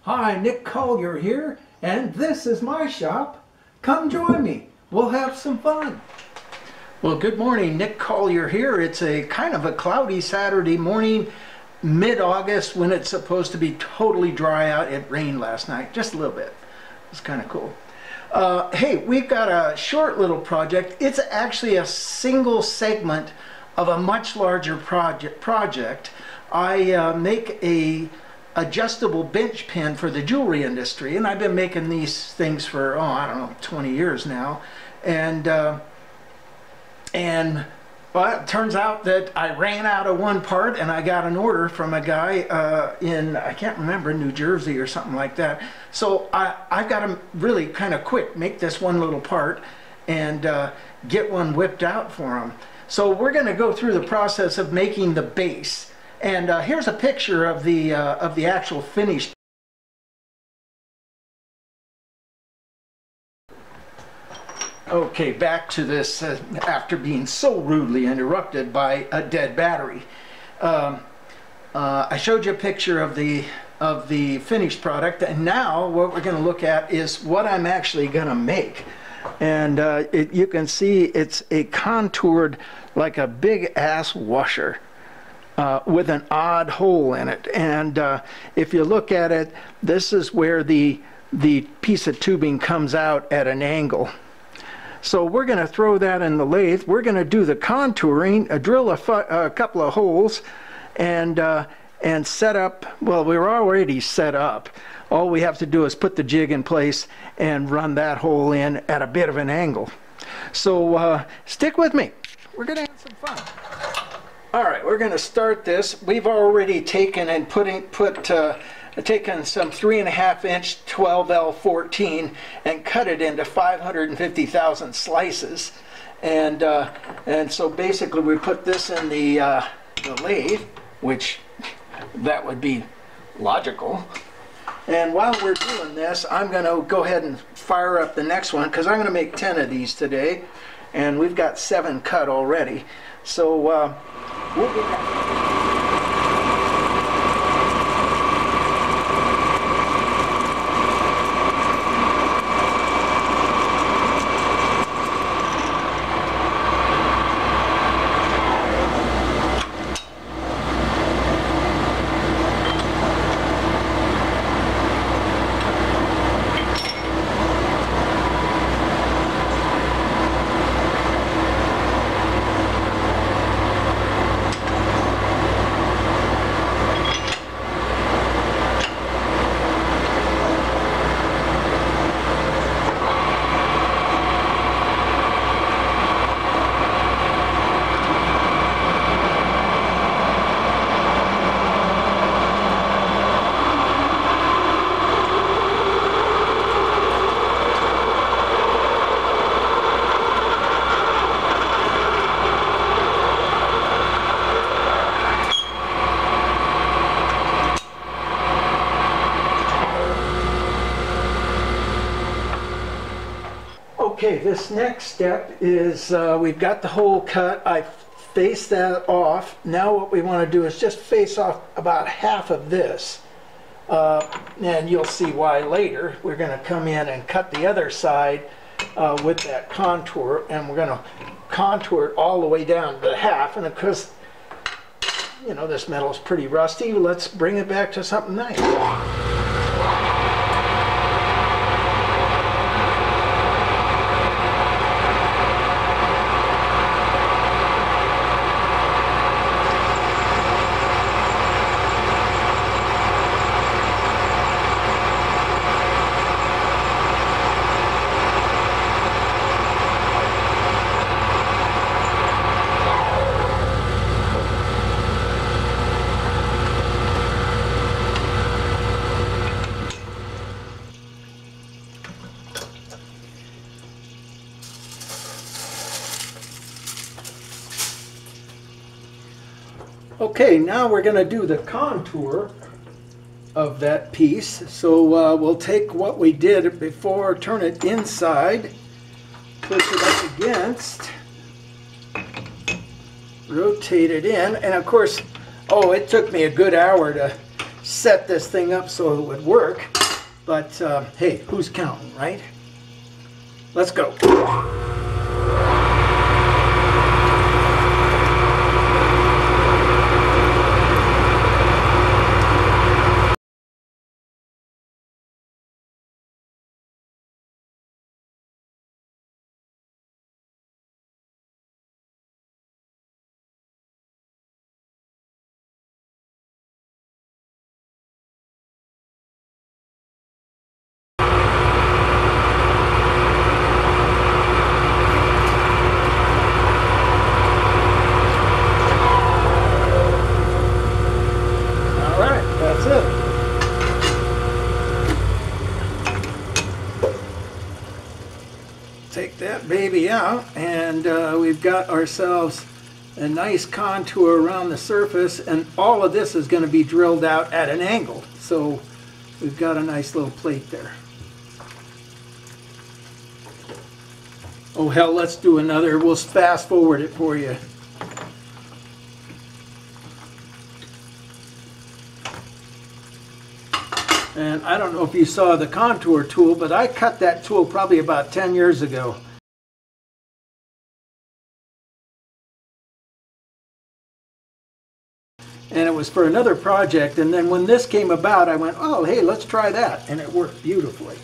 Hi, Nick Collier here, and this is my shop. Come join me. We'll have some fun. Well, good morning. Nick Collier here. It's a kind of a cloudy Saturday morning, mid-August, when it's supposed to be totally dry out. It rained last night, just a little bit. It's kind of cool. Hey, we've got a short little project. It's actually a single segment of a much larger project. I make a adjustable bench pen for the jewelry industry, and I've been making these things for, I don't know, 20 years now. And well, it turns out that I ran out of one part, and I got an order from a guy in, I can't remember, New Jersey or something like that. So I've got to really kind of quick make this one little part and get one whipped out for him. So we're going to go through the process of making the base. And here's a picture of the actual finished. Okay, back to this after being so rudely interrupted by a dead battery. I showed you a picture of the finished product, and now what we're going to look at is what I'm actually going to make. And you can see it's a contoured like a big ass washer. With an odd hole in it, and if you look at it, this is where the piece of tubing comes out at an angle. So we're going to throw that in the lathe. We're going to do the contouring, drill a couple of holes, and set up. Well, we're already set up. All we have to do is put the jig in place and run that hole in at a bit of an angle. So stick with me. We're going to have some fun. All right, we're going to start this. We've already taken and taken some 3.5-inch 12L14 and cut it into 550,000 slices, and so basically we put this in the lathe, which that would be logical. And while we're doing this, I'm going to go ahead and fire up the next one, because I'm going to make 10 of these today, and we've got 7 cut already. So we'll be back. Okay, this next step is we've got the hole cut. I faced that off. Now what we want to do is just face off about half of this. And you'll see why later. We're going to come in and cut the other side with that contour, and we're going to contour it all the way down to half. And of course, you know, this metal is pretty rusty. Let's bring it back to something nice. Okay, now we're going to do the contour of that piece. So we'll take what we did before, turn it inside, push it up against, rotate it in, and of course, oh, it took me a good hour set this thing up so it would work. But hey, who's counting, right? Let's go. Take that baby out, and we've got ourselves a nice contour around the surface, and all of this is going to be drilled out at an angle, so we've got a nice little plate there. Oh hell, let's do another. We'll fast forward it for you. And I don't know if you saw the contour tool, but I cut that tool probably about 10 years ago. And it was for another project, and then when this came about, I went, oh, hey, let's try that, and it worked beautifully.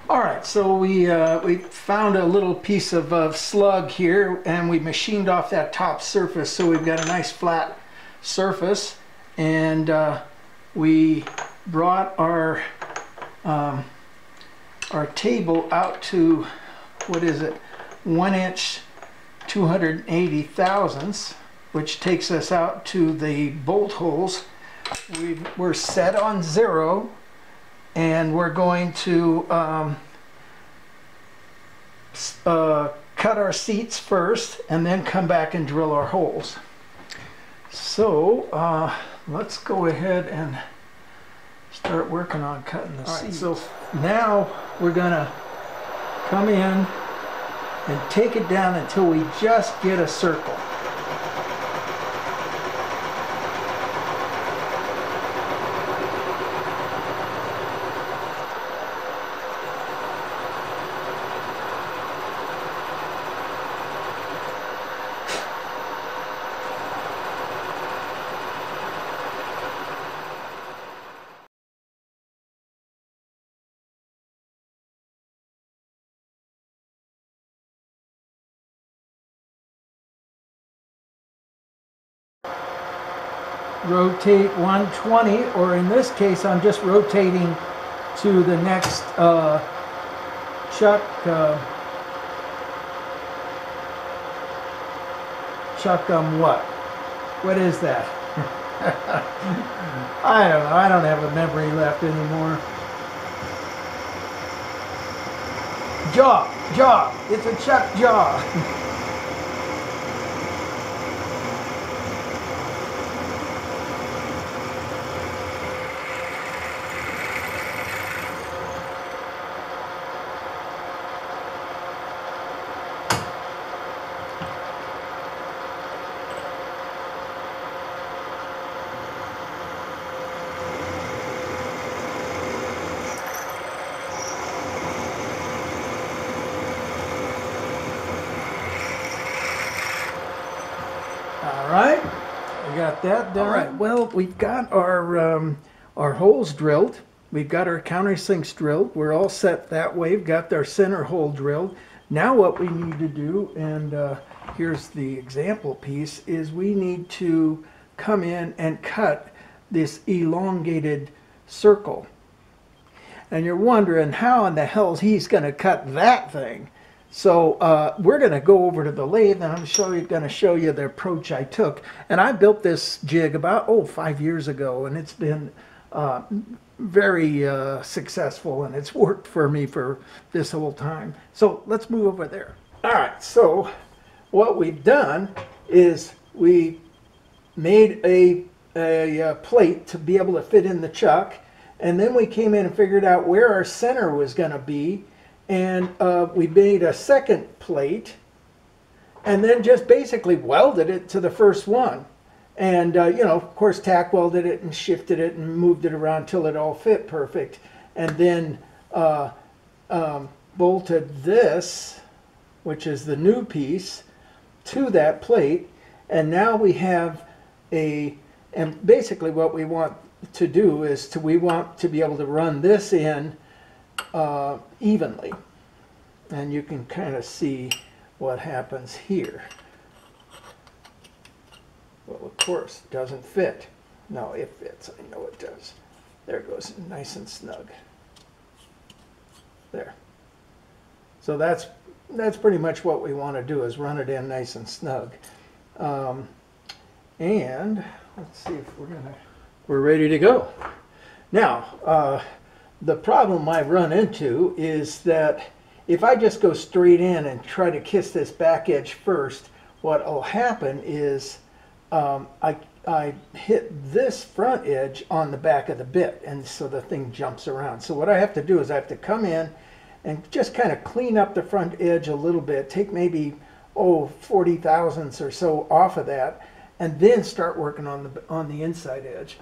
All right, so we found a little piece of slug here, and we machined off that top surface, so we've got a nice flat surface. And we brought our table out to, what is it, 1 inch 280 thousandths, which takes us out to the bolt holes. We're set on 0. And we're going to cut our seats first and then come back and drill our holes. So let's go ahead and start working on cutting the seats. So now we're going to come in and take it down until we just get a circle. Rotate 120, or in this case I'm just rotating to the next chuck what is that? I don't know, I don't have a memory left anymore. Jaw, it's a chuck jaw. that done. All right, well, we've got our holes drilled. We've got our countersinks drilled. We're all set that way. We've got our center hole drilled. Now what we need to do, and here's the example piece, is we need to come in and cut this elongated circle. And you're wondering how in the hell he's going to cut that thing. So we're going to go over to the lathe, and I'm going to show you the approach I took. And I built this jig about 5 years ago, and it's been very successful, and it's worked for me for this whole time. So let's move over there. All right, so what we've done is we made a plate to be able to fit in the chuck, and then we came in and figured out where our center was going to be, and we made a second plate, and then just basically welded it to the first one. And, you know, of course, tack welded it and shifted it and moved it around till it all fit perfect. And then bolted this, which is the new piece, to that plate. And now we have and basically what we want to do is we want to be able to run this in evenly. And you can kind of see what happens here. Well, of course, it doesn't fit. No, it fits. I know it does. There it goes, nice and snug. There. So that's pretty much what we want to do, is run it in nice and snug. And let's see if we're ready to go. Now, the problem I've run into is that if I just go straight in and try to kiss this back edge first, what will happen is I hit this front edge on the back of the bit, and so the thing jumps around. So what I have to do is I have to come in and just kind of clean up the front edge a little bit, take maybe 40 thousandths or so off of that, and then start working on the inside edge.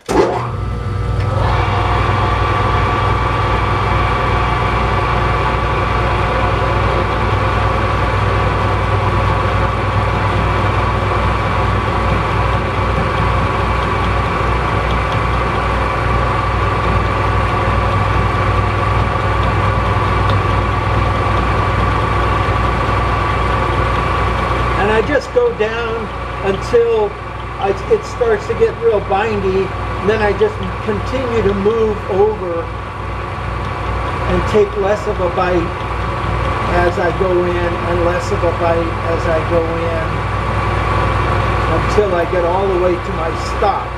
I just go down until it starts to get real bindy, and then I just continue to move over and take less of a bite as I go in and less of a bite as I go in until I get all the way to my stop.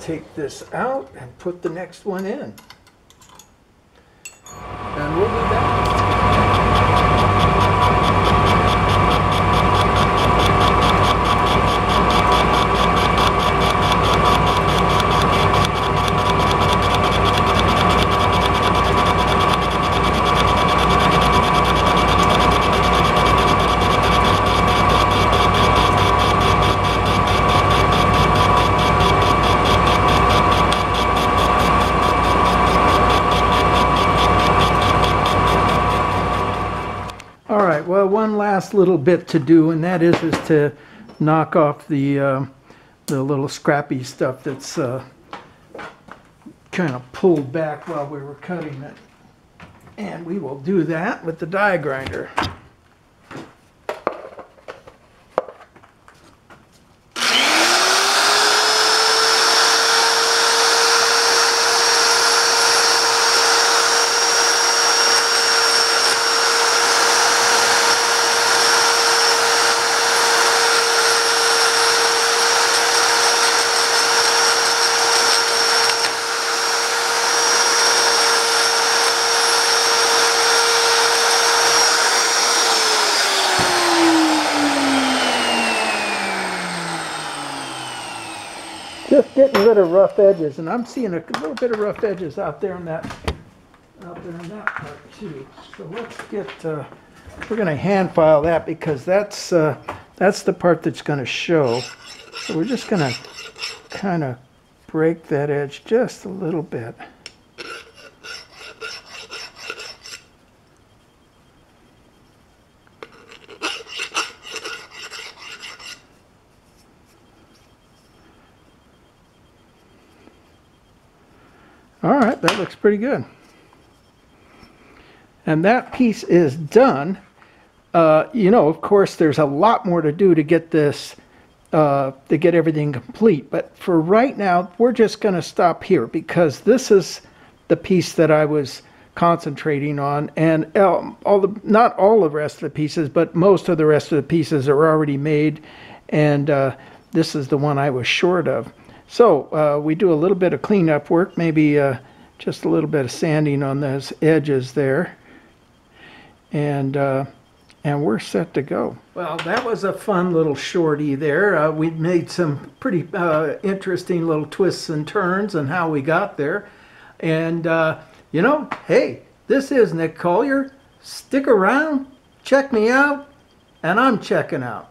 take this out and put the next one in. And we'll be back. All right, well, one last little bit to do, and that is to knock off the little scrappy stuff that's kind of pulled back while we were cutting it. And we will do that with the die grinder. Just getting rid of rough edges, and I'm seeing a little bit of rough edges out there in that part too. So let's get we're going to hand file that because that's the part that's going to show. So we're just going to kind of break that edge just a little bit. All right, that looks pretty good. And that piece is done. You know, of course, there's a lot more to do to get this, to get everything complete. But for right now, we're just going to stop here because this is the piece that I was concentrating on. And not all the rest of the pieces, but most of the rest of the pieces are already made. And this is the one I was short of. So we do a little bit of cleanup work, maybe just a little bit of sanding on those edges there, and we're set to go. Well, that was a fun little shorty there. We made some pretty interesting little twists and turns and how we got there. And you know, hey, this is Nick Collier. Stick around, check me out, and I'm checking out.